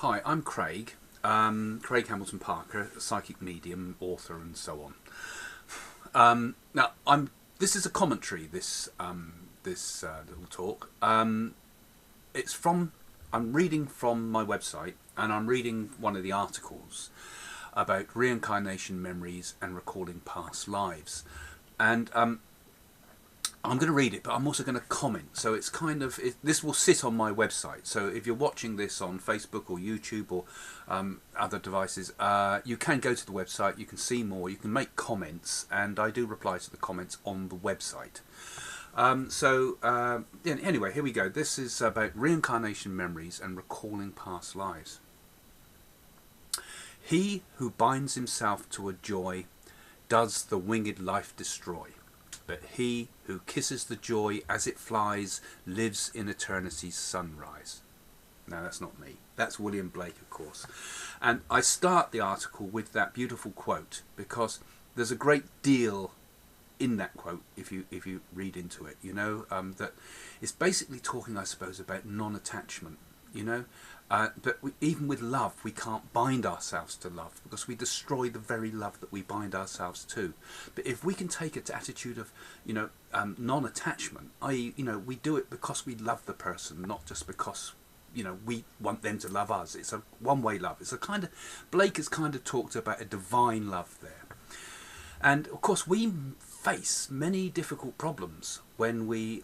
Hi, I'm Craig, Craig Hamilton Parker, psychic medium, author, and so on. Now, this is a commentary. This little talk. It's from. I'm reading from my website, and I'm reading one of the articles about reincarnation, memories, and recalling past lives, and I'm going to read it, but I'm also going to comment. So it's kind of, this will sit on my website. So if you're watching this on Facebook or YouTube or other devices, you can go to the website, you can see more, you can make comments, and I do reply to the comments on the website. Anyway, here we go. This is about reincarnation, memories, and recalling past lives. He who binds himself to a joy does the winged life destroy. But he who kisses the joy as it flies lives in eternity's sunrise. Now, that's not me. That's William Blake, of course. And I start the article with that beautiful quote because there's a great deal in that quote if you read into it. That it's basically talking, I suppose, about non-attachment. But even with love, we can't bind ourselves to love because we destroy the very love that we bind ourselves to. But if we can take it to attitude of, non-attachment, i.e., we do it because we love the person, not just because, we want them to love us. It's a one-way love. It's a kind of, Blake has kind of talked about a divine love there. And of course, we face many difficult problems when we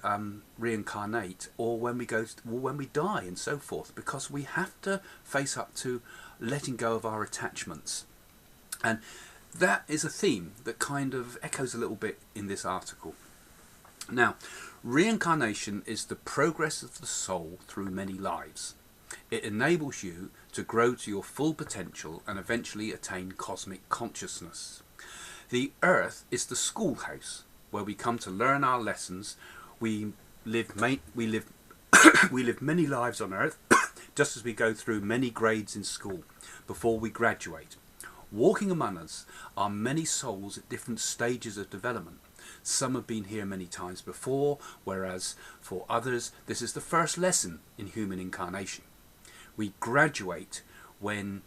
reincarnate, or when we die, and so forth, because we have to face up to letting go of our attachments. And that is a theme that kind of echoes a little bit in this article. Now, reincarnation is the progress of the soul through many lives. It enables you to grow to your full potential and eventually attain cosmic consciousness. The earth is the schoolhouse where we come to learn our lessons. We live many lives on earth, just as we go through many grades in school before we graduate. Walking among us are many souls at different stages of development. Some have been here many times before, whereas for others this is the first lesson in human incarnation. We graduate when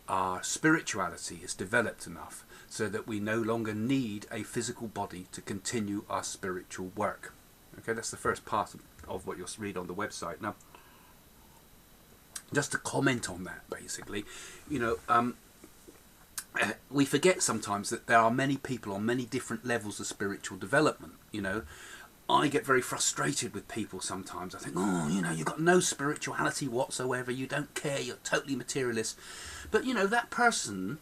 our spirituality is developed enough so that we no longer need a physical body to continue our spiritual work. Okay, that's the first part of what you'll read on the website. Now, just to comment on that, basically, we forget sometimes that there are many people on many different levels of spiritual development. I get very frustrated with people sometimes. I think, you've got no spirituality whatsoever, you don't care, you're totally materialist. But, that person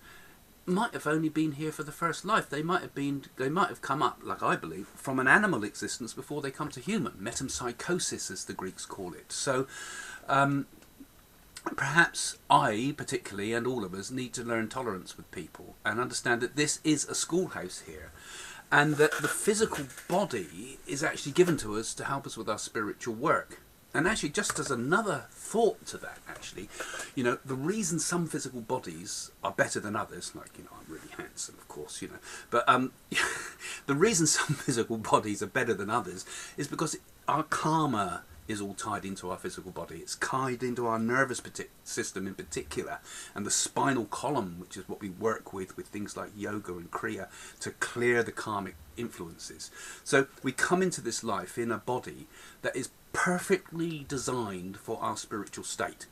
might have only been here for the first life. They might have come up, like I believe, from an animal existence before they come to human. Metempsychosis, as the Greeks call it. So, perhaps I, particularly, and all of us, need to learn tolerance with people and understand that this is a schoolhouse here, and that the physical body is actually given to us to help us with our spiritual work. And actually, just as another thought to that, actually, the reason some physical bodies are better than others, like, I'm really handsome, of course, but the reason some physical bodies are better than others is because our karma is all tied into our physical body. It's tied into our nervous system in particular, and the spinal column, which is what we work with things like yoga and kriya, to clear the karmic influences. So we come into this life in a body that is perfectly designed for our spiritual state.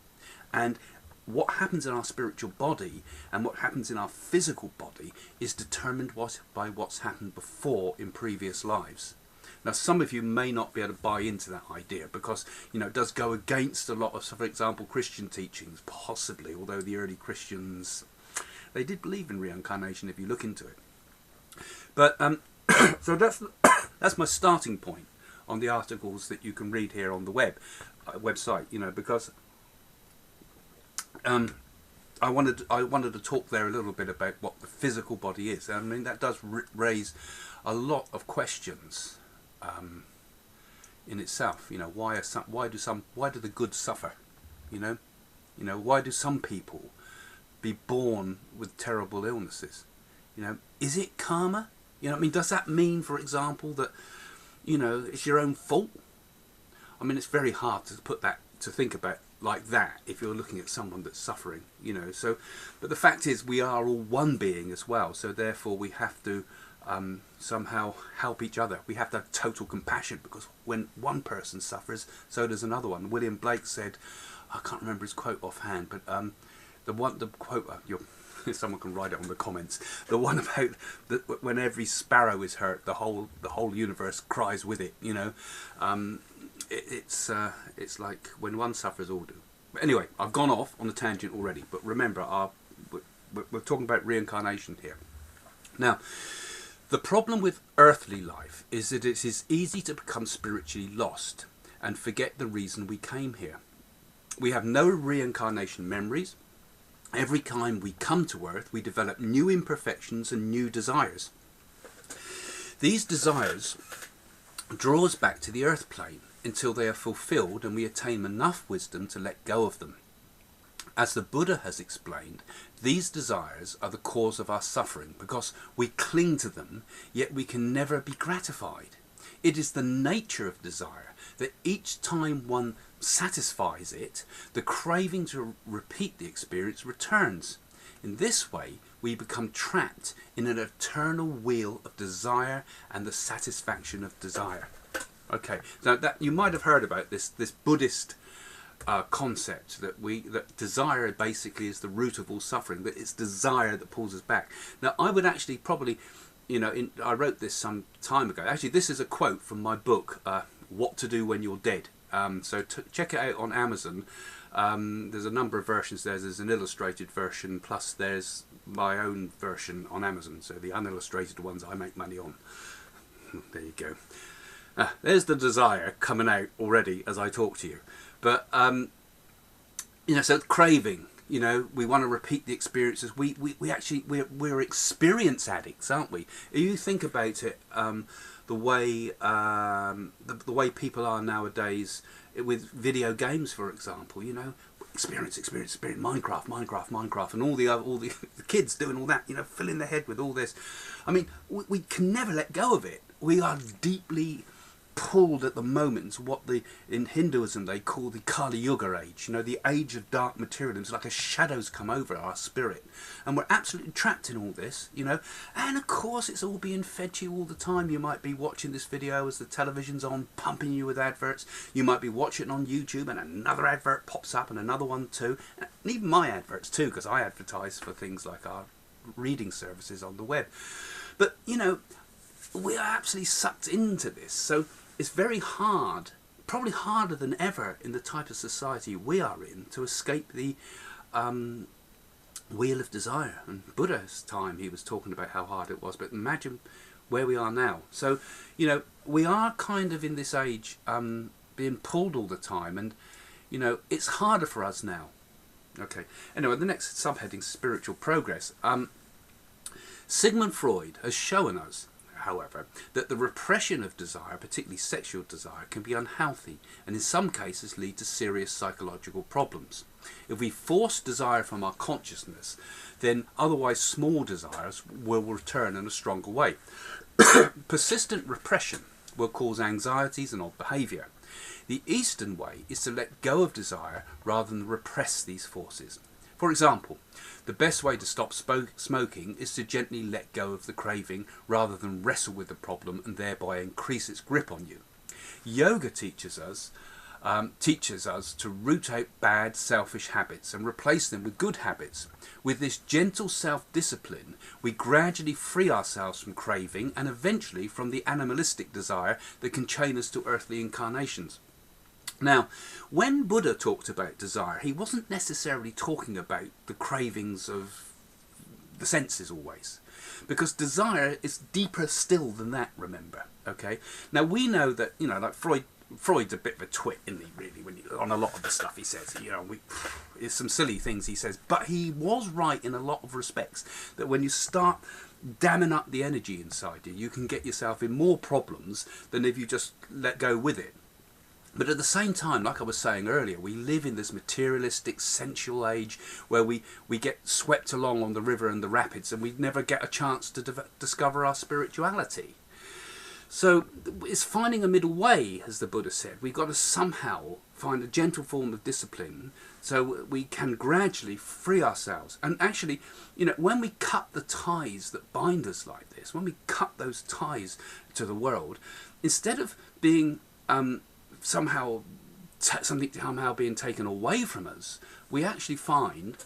And what happens in our spiritual body and what happens in our physical body is determined by what's happened before in previous lives. Now, some of you may not be able to buy into that idea because, it does go against a lot of, for example, Christian teachings, possibly, although the early Christians, they did believe in reincarnation if you look into it. But, so that's my starting point on the articles that you can read here on the website, because I wanted to talk there a little bit about what the physical body is. I mean, that does raise a lot of questions in itself. Why do the good suffer? Why do some people be born with terrible illnesses? Is it karma? Does that mean, for example, that it's your own fault? I mean, it's very hard to think about like that if you're looking at someone that's suffering, you know. So, but the fact is we are all one being as well, so therefore we have to somehow help each other. We have to have total compassion, because when one person suffers, so does another one. William Blake said, I can't remember his quote offhand, but the quote, someone can write it on the comments, the one about that when every sparrow is hurt, the whole universe cries with it, you know. It's like when one suffers, all do. But anyway, I've gone off on a tangent already, but remember, we're talking about reincarnation here. Now, the problem with earthly life is that it is easy to become spiritually lost and forget the reason we came here. We have no reincarnation memories. Every time we come to Earth, we develop new imperfections and new desires. These desires draw us back to the earth plane until they are fulfilled and we attain enough wisdom to let go of them. As the Buddha has explained, these desires are the cause of our suffering because we cling to them, yet we can never be gratified. It is the nature of desire that each time one satisfies it, the craving to repeat the experience returns. In this way, we become trapped in an eternal wheel of desire and the satisfaction of desire. Okay, now that you might have heard about this Buddhist concept that desire basically is the root of all suffering, that it's desire that pulls us back. Now, I would actually probably, you know, I wrote this some time ago. Actually, this is a quote from my book, What to Do When You're Dead. So check it out on Amazon. There's a number of versions there. There's an illustrated version, plus there's my own version on Amazon. So the unillustrated ones I make money on. There you go. There's the desire coming out already as I talk to you. But, you know, so craving, you know, we want to repeat the experiences. We're experience addicts, aren't we? If you think about it, the way people are nowadays with video games, for example, you know, experience, Minecraft, and all the kids doing all that, you know, filling their head with all this. I mean, we can never let go of it. We are deeply pulled at the moment to what in Hinduism they call the Kali Yuga age, you know, the age of dark materialism. It's like a shadows come over our spirit, and we're absolutely trapped in all this, you know. And of course it's all being fed to you all the time. You might be watching this video as the television's on, pumping you with adverts. You might be watching it on YouTube and another advert pops up and another one too, and even my adverts too, because I advertise for things like our reading services on the web. But you know, we are absolutely sucked into this. So it's very hard, probably harder than ever in the type of society we are in, to escape the wheel of desire. And Buddha's time, he was talking about how hard it was, but imagine where we are now. So, you know, we are kind of in this age being pulled all the time, and, you know, it's harder for us now. Okay, anyway, the next subheading, spiritual progress. Sigmund Freud has shown us, however, that the repression of desire, particularly sexual desire, can be unhealthy and in some cases lead to serious psychological problems. If we force desire from our consciousness, then otherwise small desires will return in a stronger way. Persistent repression will cause anxieties and odd behaviour. The Eastern way is to let go of desire rather than repress these forces. For example, the best way to stop smoking is to gently let go of the craving rather than wrestle with the problem and thereby increase its grip on you. Yoga teaches us to root out bad, selfish habits and replace them with good habits. With this gentle self-discipline, we gradually free ourselves from craving and eventually from the animalistic desire that can chain us to earthly incarnations. Now, when Buddha talked about desire, he wasn't necessarily talking about the cravings of the senses always, because desire is deeper still than that, remember, okay? Now, we know that, you know, like Freud's a bit of a twit, isn't he, really, on a lot of the stuff he says, you know, it's some silly things he says, but he was right in a lot of respects, that when you start damming up the energy inside you, you can get yourself in more problems than if you just let go with it. But at the same time, like I was saying earlier, we live in this materialistic, sensual age where we get swept along on the river and the rapids and we never get a chance to discover our spirituality. So it's finding a middle way, as the Buddha said. We've got to somehow find a gentle form of discipline so we can gradually free ourselves. And actually, when we cut the ties that bind us like this, when we cut those ties to the world, instead of being something somehow being taken away from us, we actually find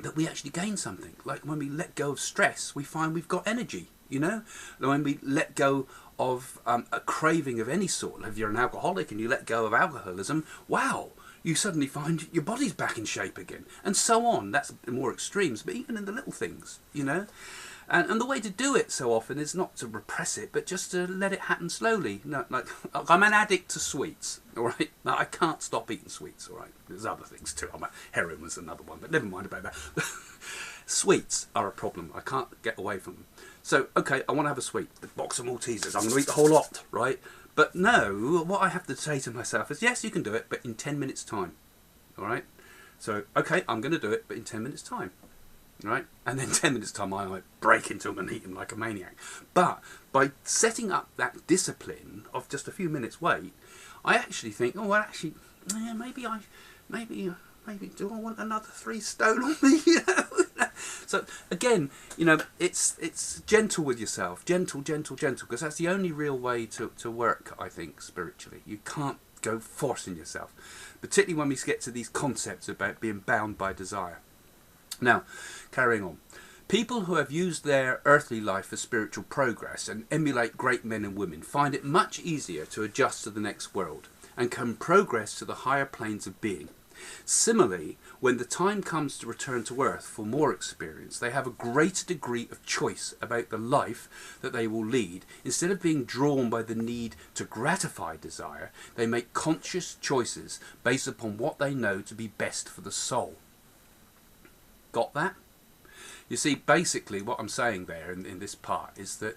that we actually gain something. Like when we let go of stress, we find we've got energy. When we let go of a craving of any sort, if you're an alcoholic and you let go of alcoholism, wow, you suddenly find your body's back in shape again, and so on. That's more extremes, but even in the little things, And the way to do it so often is not to repress it, but just to let it happen slowly. No, like, I'm an addict to sweets, all right? Now, I can't stop eating sweets, all right? There's other things too. Heroin was another one, but never mind about that. Sweets are a problem. I can't get away from them. So, okay, I want to have a sweet. The box of Maltesers. I'm going to eat the whole lot, right? But no, what I have to say to myself is, yes, you can do it, but in 10 minutes' time, all right? So, okay, I'm going to do it, but in 10 minutes' time. Right? And then 10 minutes time I might break into them and eat them like a maniac. But by setting up that discipline of just a few minutes wait, I actually think, oh well, actually, yeah, maybe do I want another 3 stone on me? So again, it's gentle with yourself, gentle, because that's the only real way to work, I think, spiritually. You can't go forcing yourself, particularly when we get to these concepts about being bound by desire. Now, carrying on. People who have used their earthly life for spiritual progress and emulate great men and women find it much easier to adjust to the next world and can progress to the higher planes of being. Similarly, when the time comes to return to Earth for more experience, they have a greater degree of choice about the life that they will lead. Instead of being drawn by the need to gratify desire, they make conscious choices based upon what they know to be best for the soul. Got that? You see, basically what I'm saying there in this part is that,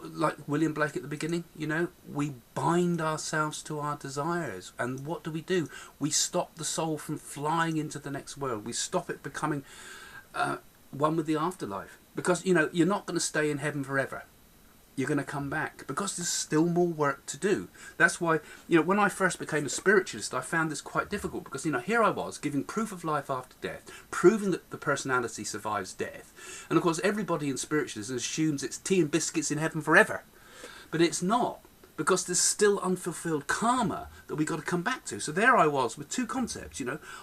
like William Blake at the beginning, we bind ourselves to our desires. And what do? We stop the soul from flying into the next world. We stop it becoming one with the afterlife. Because, you're not going to stay in heaven forever. You're going to come back because there's still more work to do. That's why, when I first became a spiritualist, I found this quite difficult because, here I was giving proof of life after death, proving that the personality survives death. And of course, everybody in spiritualism assumes it's tea and biscuits in heaven forever. But it's not, because there's still unfulfilled karma that we've got to come back to. So there I was with 2 concepts,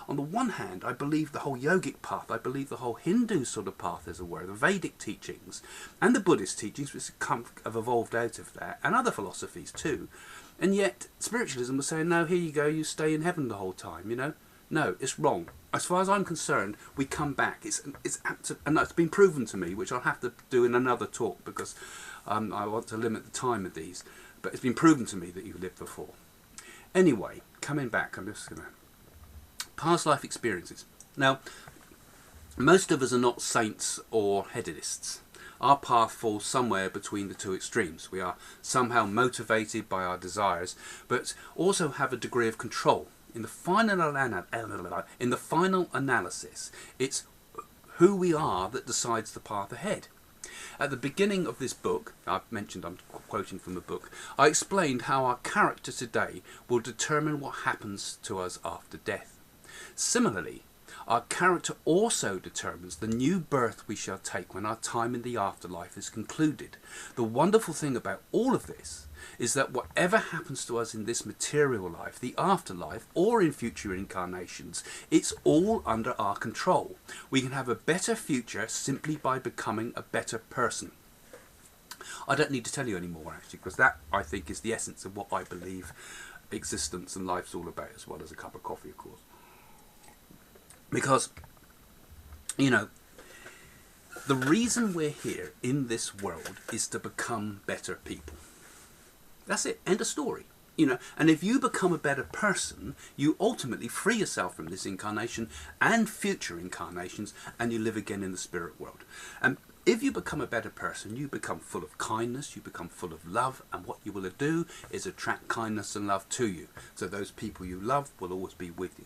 On the one hand, I believe the whole yogic path, I believe the whole Hindu sort of path, as it were, the Vedic teachings, and the Buddhist teachings, which have evolved out of that, and other philosophies too. And yet, spiritualism was saying, no, here you go, you stay in heaven the whole time, No, it's wrong. As far as I'm concerned, we come back. And it's been proven to me, which I'll have to do in another talk, because I want to limit the time of these. But it's been proven to me that you lived before. Anyway, coming back, I'm just going to... Past life experiences. Now, most of us are not saints or hedonists. Our path falls somewhere between the 2 extremes. We are somehow motivated by our desires, but also have a degree of control. In the final analysis, it's who we are that decides the path ahead. At the beginning of this book, I've mentioned I'm quoting from the book, I explained how our character today will determine what happens to us after death. Similarly, our character also determines the new birth we shall take when our time in the afterlife is concluded. The wonderful thing about all of this is that whatever happens to us in this material life, the afterlife, or in future incarnations, it's all under our control. We can have a better future simply by becoming a better person. I don't need to tell you anymore, actually, because that, I think, is the essence of what I believe existence and life's all about, as well as a cup of coffee, of course. Because, the reason we're here in this world is to become better people. That's it. End of story. And if you become a better person, you ultimately free yourself from this incarnation and future incarnations, and you live again in the spirit world. And if you become a better person, you become full of kindness, you become full of love, and what you will do is attract kindness and love to you. So those people you love will always be with you.